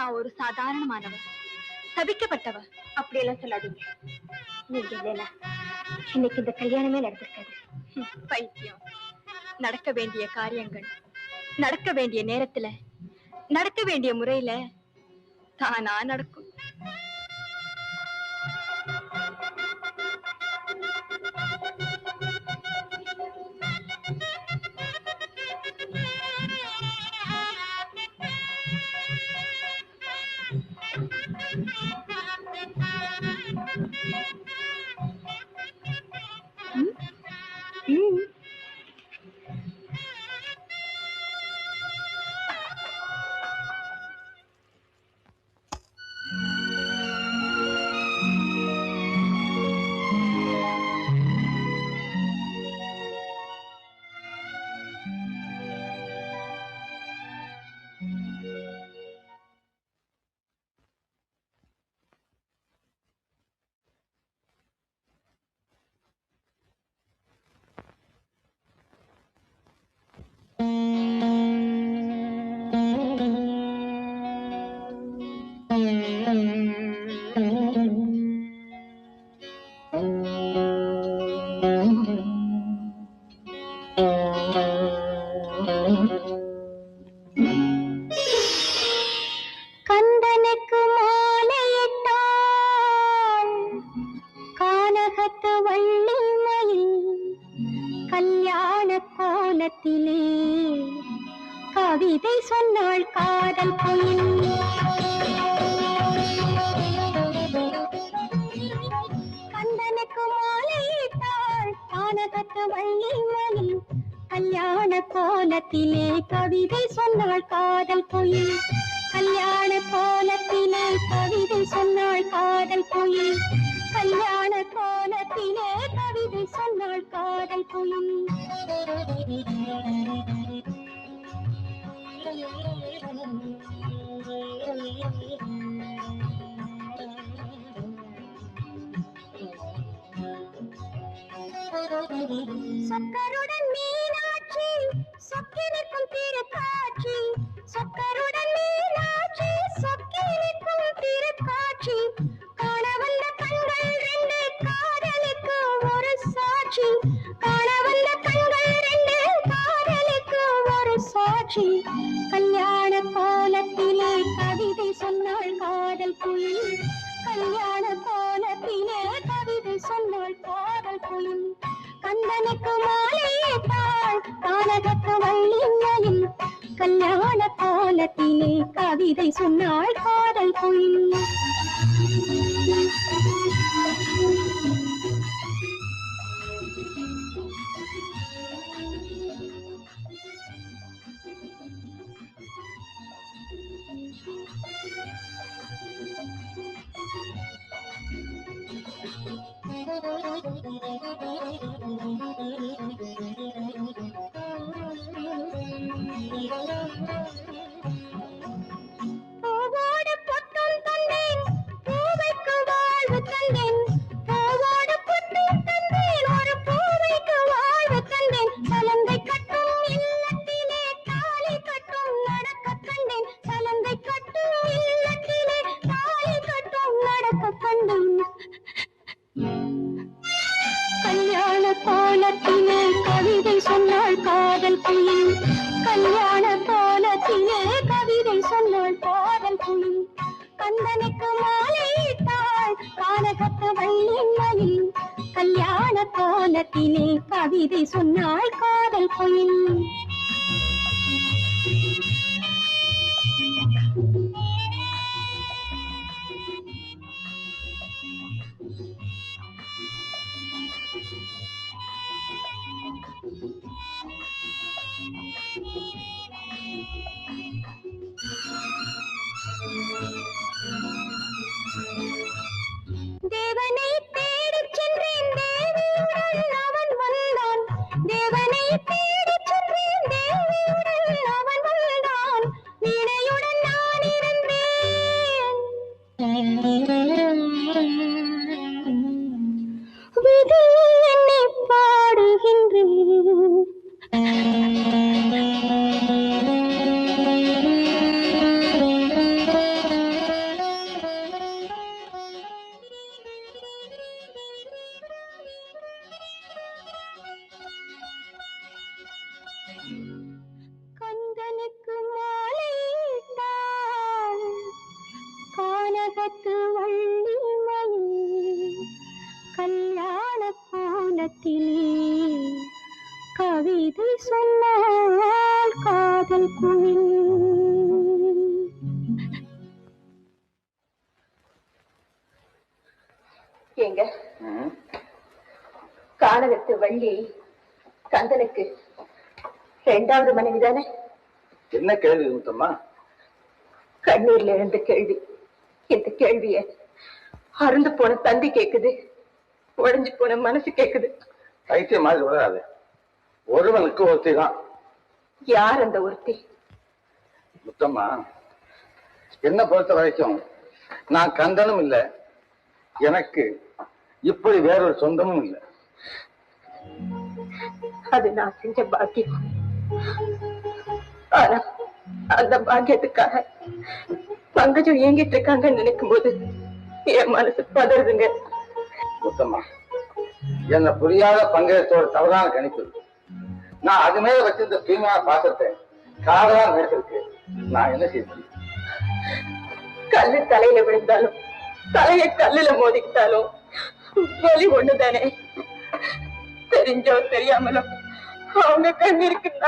நான் ஒரு சாதாரணமானவ, சபிக்கப்பட்டவ. அப்படியெல்லாம் சொல்லாதீங்க. நீங்க இல்லைன்னா இன்னைக்கு இந்த கல்யாணமே நடந்திருக்காது. பைத்தியம். நடக்க வேண்டிய காரியங்கள் நடக்க வேண்டிய நேரத்துல நடக்க வேண்டிய முறையில தானா நடக்கும். கந்தனுக்கு மாலையிட்டாள் கானகத்து வள்ளிமயில் கல்யாண கோலத்திலே கவிதை சொன்னாள் காதல் குயில். கந்தனுக்கு மாலையிட்டாள் கானகத்து வள்ளிமயில் கல்யாண கோலத்திலே கவிதை சொன்னாள் காதல் குயில். கல்யாண கோலத்திலே கவிதை சொன்னாள் காதல் குயில். கல்யாண கோலத்திலே கவிதை சொன்னாள் காதல் குயில். சொக்கருடன் மீனாட்சி சொக்கிருக்கும் திருக்காட்சி. சொக்கருடன் மீனாட்சி சொக்கிருக்கும் திருக்காட்சி. காண வந்த கண்கள் ரெண்டு காதலுக்கு ஒரு சாட்சி. காண வந்த கண்கள் ரெண்டு காதலுக்கு ஒரு சாட்சி. கல்யாண கோலத்திலே கவிதை சொன்னாள் காதல் குயில். கல்யாண கோலத்திலே கவிதை சொன்னாள் காதல் குயில். கந்தனுக்கு மாலையிட்டாள் கானகத்து வள்ளிமயில் கல்யாண கோலத்திலே கவிதை சொன்னாள் காதல் குயில். பூவோடு பொட்டும் தந்தேன் பூவைக்கு வாழ்வு தந்தேன். பூவோடு பொட்டும் தந்தேன் ஒரு பூவைக்கு வாழ்வு தந்தேன். சலங்கை கட்டும் இல்லத்திலே தாலி கட்டும் நடக்க கண்டேன். சலங்கை கட்டும் இல்லத்திலே தாலி கட்டும் நடக்க கண்டேன். கல்யாண கோலத்திலே கவிதை சொன்னாள் காதல் குயில். கல்யாண கோலத்திலே கவிதை சொன்னாள் காதல் குயில். கந்தனுக்கு மாலையிட்டாள் கானகத்து வள்ளிமயில் கல்யாண கோலத்திலே கவிதை சொன்னாள் காதல் குயில். தேவனை தேடிச் சென்றேன் தேவியுடன் அவன் வந்தான். தேவனை தேடிச் சென்றேன் தேவியுடன் அவன் வந்தான். வீணையுடன் நான் இருந்தேன். விதி என்னை பாடுகின்றேன். கானகத்து வள்ளிமயில் கல்யாண கோலத்திலே கவிதை சொன்னால் காதல் குயில். ஏங்க கானகத்து வள்ளி கந்தனுக்கு 2வது மனைவிதானே? என்ன கேள்வி முத்தம்மா? கண்ணீர்ல எழுந்த கேள்வி. இந்த கேள்விய அருந்து போன தந்தி கேக்குது, உடைஞ்சு போன மனசு கேக்குது. பைத்தியம் மாதிரி விடாது. ஒருவனுக்கு ஒருத்தி தான். யார் அந்த ஒருத்தி? முத்தம்மா, என்ன பொறுத்த வரைக்கும் நான் கந்தனும் இல்லை, எனக்கு இப்படி வேறொரு சொந்தமும் இல்லை. அது நான் செஞ்ச பாக்கியம். ஆனா அந்த பாக்கியத்துக்காக பங்கஜம் ஏங்கிட்டு இருக்காங்கன்னு நினைக்கும் போது என் மனசு பதறுதுங்க. முத்தம்மா, என்ன புரியாத பங்கேற்றோட தவறான கணிப்பு. நான் அது மேல வச்சிருந்த தூய்மையான பாசத்தை காதலா நினைச்சிருக்கு. நான் என்ன செய்ய? கல்லு தலையில விழுந்தாலும் தலைய கல்லுல மோதிக்கிட்டாலும் வலி ஒண்ணுதானே. தெரிஞ்சோ தெரியாமலோ அவங்க கண்ணீருக்கு